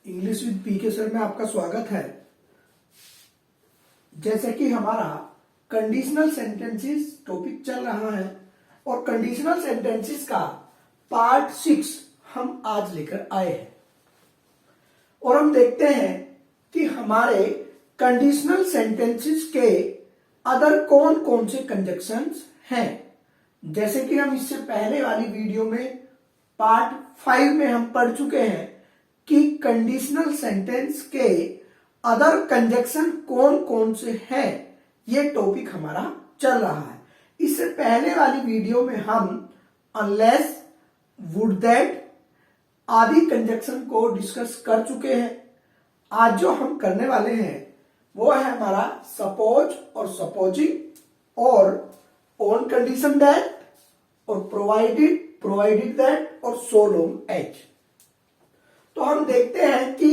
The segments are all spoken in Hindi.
इंग्लिश विद पीके सर में आपका स्वागत है। जैसे कि हमारा कंडीशनल सेंटेंसेस टॉपिक चल रहा है और कंडीशनल सेंटेंसेस का पार्ट 6 हम आज लेकर आए हैं और हम देखते हैं कि हमारे कंडीशनल सेंटेंसेस के अदर कौन कौन से कंजक्शंस हैं। जैसे कि हम इससे पहले वाली वीडियो में पार्ट 5 में हम पढ़ चुके हैं कि कंडीशनल सेंटेंस के अदर कंजक्शन कौन कौन से हैं, ये टॉपिक हमारा चल रहा है। इससे पहले वाली वीडियो में हम अनलेस, वुड दैट आदि कंजक्शन को डिस्कस कर चुके हैं। आज जो हम करने वाले हैं वो है हमारा सपोज और सपोजिंग और ऑन कंडीशन दैट और प्रोवाइडेड दैट और सो लॉन्ग एज। तो हम देखते हैं कि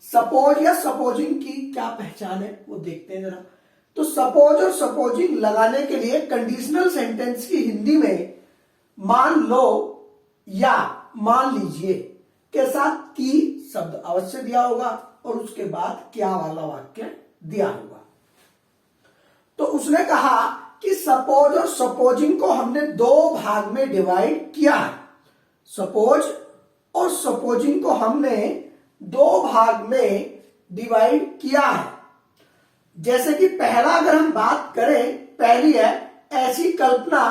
सपोज या सपोजिंग की क्या पहचान है, वो देखते हैं जरा। तो सपोज और सपोजिंग लगाने के लिए कंडीशनल सेंटेंस की हिंदी में मान लो या मान लीजिए के साथ की शब्द अवश्य दिया होगा और उसके बाद क्या वाला वाक्य दिया होगा। तो उसने कहा कि सपोज और सपोजिंग को हमने दो भाग में डिवाइड किया है। सपोज और सपोजिंग को हमने दो भाग में डिवाइड किया है। जैसे कि पहला अगर हम बात करें, पहली है ऐसी कल्पना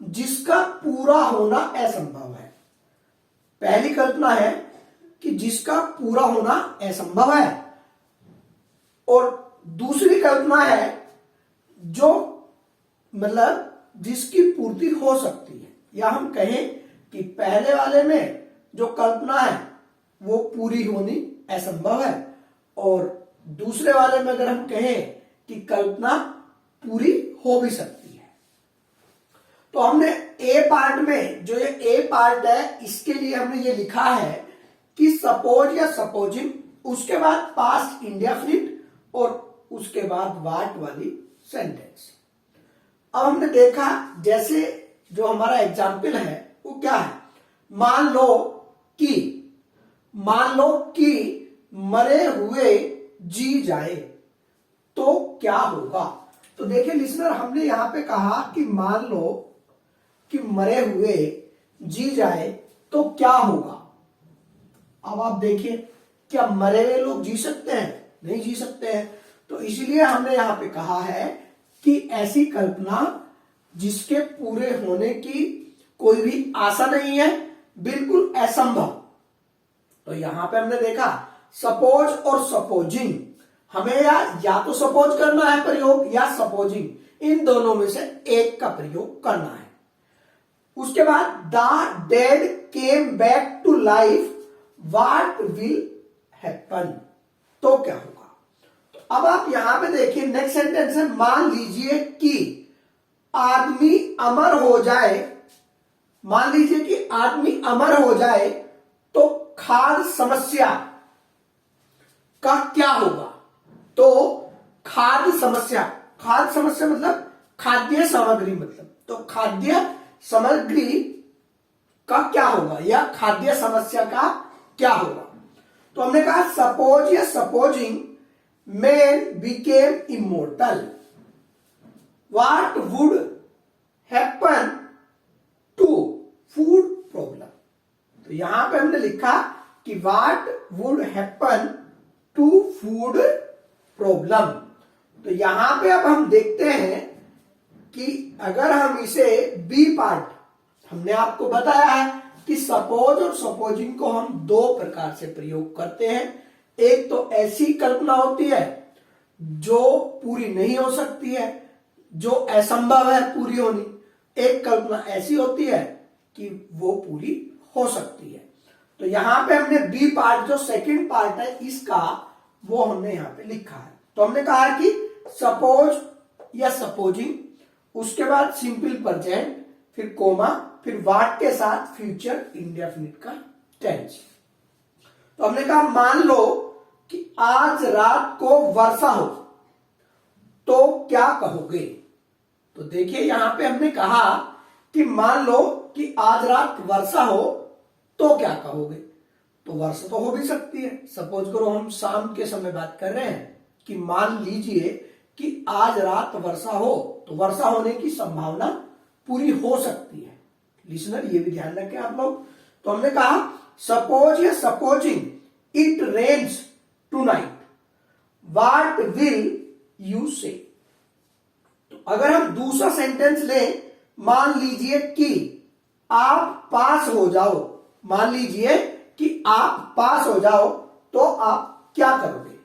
जिसका पूरा होना असंभव है। पहली कल्पना है कि जिसका पूरा होना असंभव है और दूसरी कल्पना है जो मतलब जिसकी पूर्ति हो सकती है। या हम कहें कि पहले वाले में जो कल्पना है वो पूरी होनी असंभव है और दूसरे वाले में अगर हम कहें कि कल्पना पूरी हो भी सकती है। तो हमने ए पार्ट में जो ये ए पार्ट है इसके लिए हमने ये लिखा है कि सपोज या सपोजिंग, उसके बाद पास्ट इंडेफिनिट और उसके बाद वाट वाली सेंटेंस। अब हमने देखा जैसे जो हमारा एग्जाम्पल है वो क्या है। मान लो कि मरे हुए जी जाए तो क्या होगा। तो देखिए लिसनर, हमने यहां पे कहा कि मान लो कि मरे हुए जी जाए तो क्या होगा। अब आप देखिए, क्या मरे हुए लोग जी सकते हैं? नहीं जी सकते हैं। तो इसलिए हमने यहां पे कहा है कि ऐसी कल्पना जिसके पूरे होने की कोई भी आशा नहीं है, बिल्कुल असंभव। तो यहां पे हमने देखा सपोज और सपोजिंग, हमें या तो सपोज करना है प्रयोग या सपोजिंग, इन दोनों में से एक का प्रयोग करना है। उसके बाद the dead came back to life, what will happen, तो क्या होगा। तो अब आप यहां पे देखिए नेक्स्ट सेंटेंस है, मान लीजिए कि आदमी अमर हो जाए। मान लीजिए कि आदमी अमर हो जाए तो खाद्य समस्या का क्या होगा। तो खाद्य समस्या मतलब खाद्य सामग्री, मतलब तो खाद्य सामग्री का क्या होगा या खाद्य समस्या का क्या होगा। तो हमने कहा सपोज या supposing man became immortal, what would happen to food problem. तो यहां पे हमने लिखा कि what would happen to food problem. तो यहां पे अब हम देखते हैं कि अगर हम इसे बी पार्ट, हमने आपको बताया है कि सपोज और सपोजिंग को हम दो प्रकार से प्रयोग करते हैं। एक तो ऐसी कल्पना होती है जो पूरी नहीं हो सकती है, जो असंभव है पूरी होनी। एक कल्पना ऐसी होती है कि वो पूरी हो सकती है। तो यहां पे हमने बी पार्ट जो सेकंड पार्ट है इसका, वो हमने यहां पे लिखा है। तो हमने कहा कि सपोज या सपोजिंग, उसके बाद सिंपल प्रेजेंट, फिर कोमा, फिर व्हाट के साथ फ्यूचर इंडेफिनिट का टेंस। तो हमने कहा मान लो कि आज रात को वर्षा हो तो क्या कहोगे। तो देखिए यहां पे हमने कहा कि मान लो कि आज रात वर्षा हो तो क्या कहोगे। तो वर्षा तो हो भी सकती है। सपोज करो हम शाम के समय बात कर रहे हैं कि मान लीजिए कि आज रात वर्षा हो, तो वर्षा होने की संभावना पूरी हो सकती है। लिसनर ये भी ध्यान रखें आप लोग। तो हमने कहा सपोज या supposing it rains tonight, what will you say. तो अगर हम दूसरा सेंटेंस लें, मान लीजिए कि आप पास हो जाओ, मान लीजिए कि आप पास हो जाओ, तो आप क्या करोगे।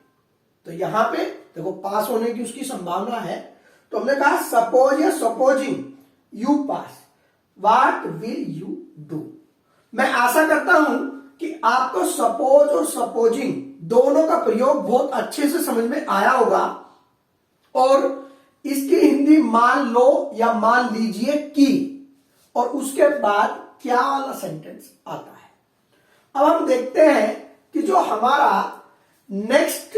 तो यहां पे देखो पास होने की उसकी संभावना है, तो हमने कहा सपोज या supposing you pass, what will you do. मैं आशा करता हूं कि आपको सपोज और सपोजिंग दोनों का प्रयोग बहुत अच्छे से समझ में आया होगा। और इसकी हिंदी मान लो या मान लीजिए कि, और उसके बाद क्या वाला सेंटेंस आता है। अब हम देखते हैं कि जो हमारा नेक्स्ट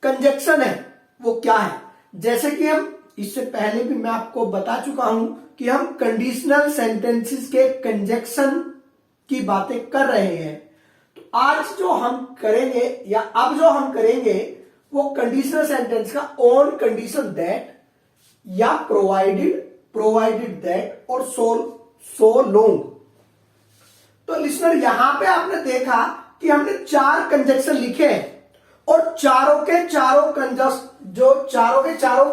कंजक्शन है वो क्या है। जैसे कि हम इससे पहले भी मैं आपको बता चुका हूं कि हम कंडीशनल सेंटेंसेस के कंजक्शन की बातें कर रहे हैं। तो आज जो हम करेंगे या अब जो हम करेंगे वो कंडीशनल सेंटेंस का ऑन कंडीशन दैट या प्रोवाइडेड दैट और सो लॉन्ग। तो लिसनर यहां पे आपने देखा कि हमने 4 कंजक्शन लिखे हैं और चारों के चारों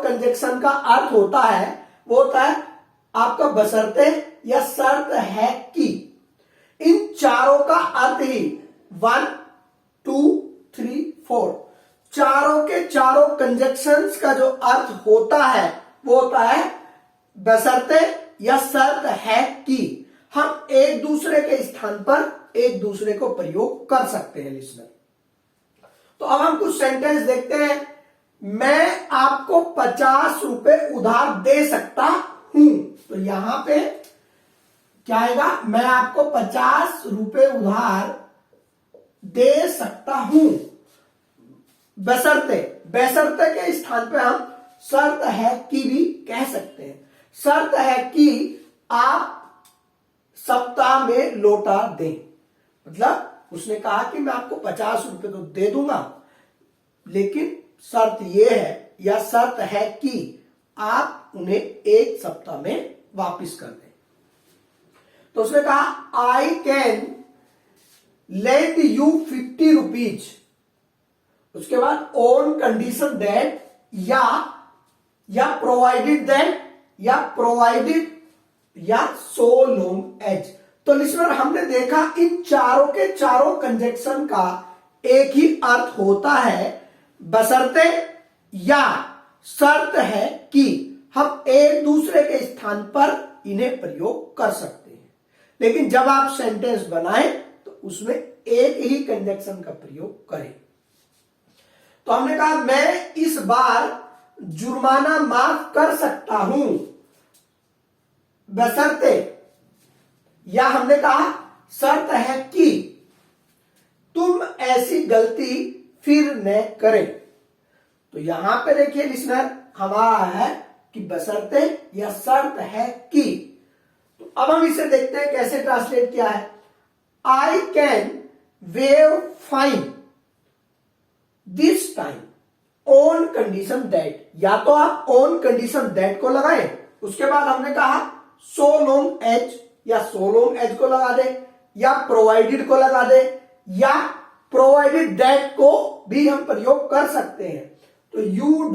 कंजक्शन का अर्थ होता है वो होता है आपका बशर्ते या शर्त है कि। इन चारों का अर्थ ही 1 2 3 4 चारों के चारों कंजक्शंस का जो अर्थ होता है वो होता है बशर्ते या शर्त है कि। हम एक दूसरे के स्थान पर एक दूसरे को प्रयोग कर सकते हैं लिसनर। तो अब हम कुछ सेंटेंस देखते हैं। मैं आपको 50 रुपए उधार दे सकता हूं। तो यहां पे क्या आएगा, मैं आपको 50 रुपए उधार दे सकता हूं बशर्ते के स्थान पे हम शर्त है कि भी कह सकते हैं। शर्त है कि आप सप्ताह में लौटा दें। मतलब उसने कहा कि मैं आपको 50 रुपए तो दे दूंगा, लेकिन शर्त यह है या शर्त है कि आप उन्हें 1 सप्ताह में वापस कर दें। तो उसने कहा I can lend you 50 rupees. उसके बाद ऑन कंडीशन दैट या प्रोवाइडेड या सो लॉन्ग एज। तो लिसनर हमने देखा इन चारों के चारों कंजक्शन का एक ही अर्थ होता है बशर्ते या शर्त है कि हम एक दूसरे के स्थान पर इन्हें प्रयोग कर सकते हैं। लेकिन जब आप सेंटेंस बनाएं तो उसमें एक ही कंजक्शन का प्रयोग करें। तो हमने कहा मैं इस बार जुर्माना माफ कर सकता हूं बशर्ते, या हमने कहा शर्त है कि तुम ऐसी गलती फिर न करें। तो यहां पे देखिए लिसनर हमारा है कि बशर्ते या शर्त है कि। तो अब हम इसे देखते हैं कैसे ट्रांसलेट किया है। I can wave fine this time on condition that. या तो आप ऑन कंडीशन दैट को लगाएं, उसके बाद हमने कहा सो लॉन्ग एज या सो लॉन्ग एज को लगा दे, या प्रोवाइडेड को लगा दे, या प्रोवाइडेड दैट को भी हम प्रयोग कर सकते हैं। तो you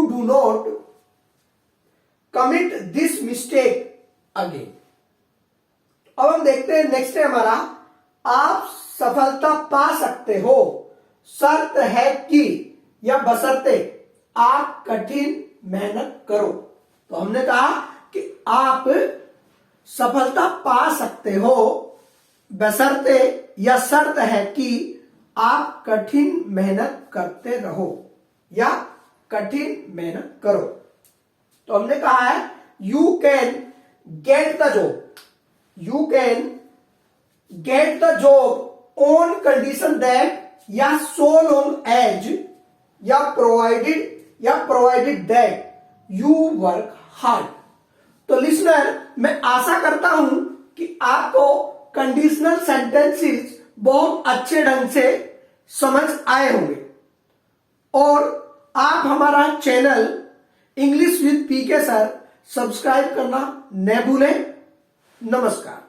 do not commit this mistake again. अब हम देखते हैं नेक्स्ट है हमारा आप सफलता पा सकते हो, शर्त है कि या बशर्ते आप कठिन मेहनत करो। तो हमने कहा कि आप सफलता पा सकते हो बशर्ते या शर्त है कि आप कठिन मेहनत करते रहो या कठिन मेहनत करो। तो हमने कहा है you can get the job on condition that या सो लॉन्ग एज या provided that you work hard. तो लिसनर मैं आशा करता हूं कि आपको कंडीशनल सेंटेंसेस बहुत अच्छे ढंग से समझ आए होंगे। और आप हमारा channel English with PK sir subscribe करना न भूलें। नमस्कार।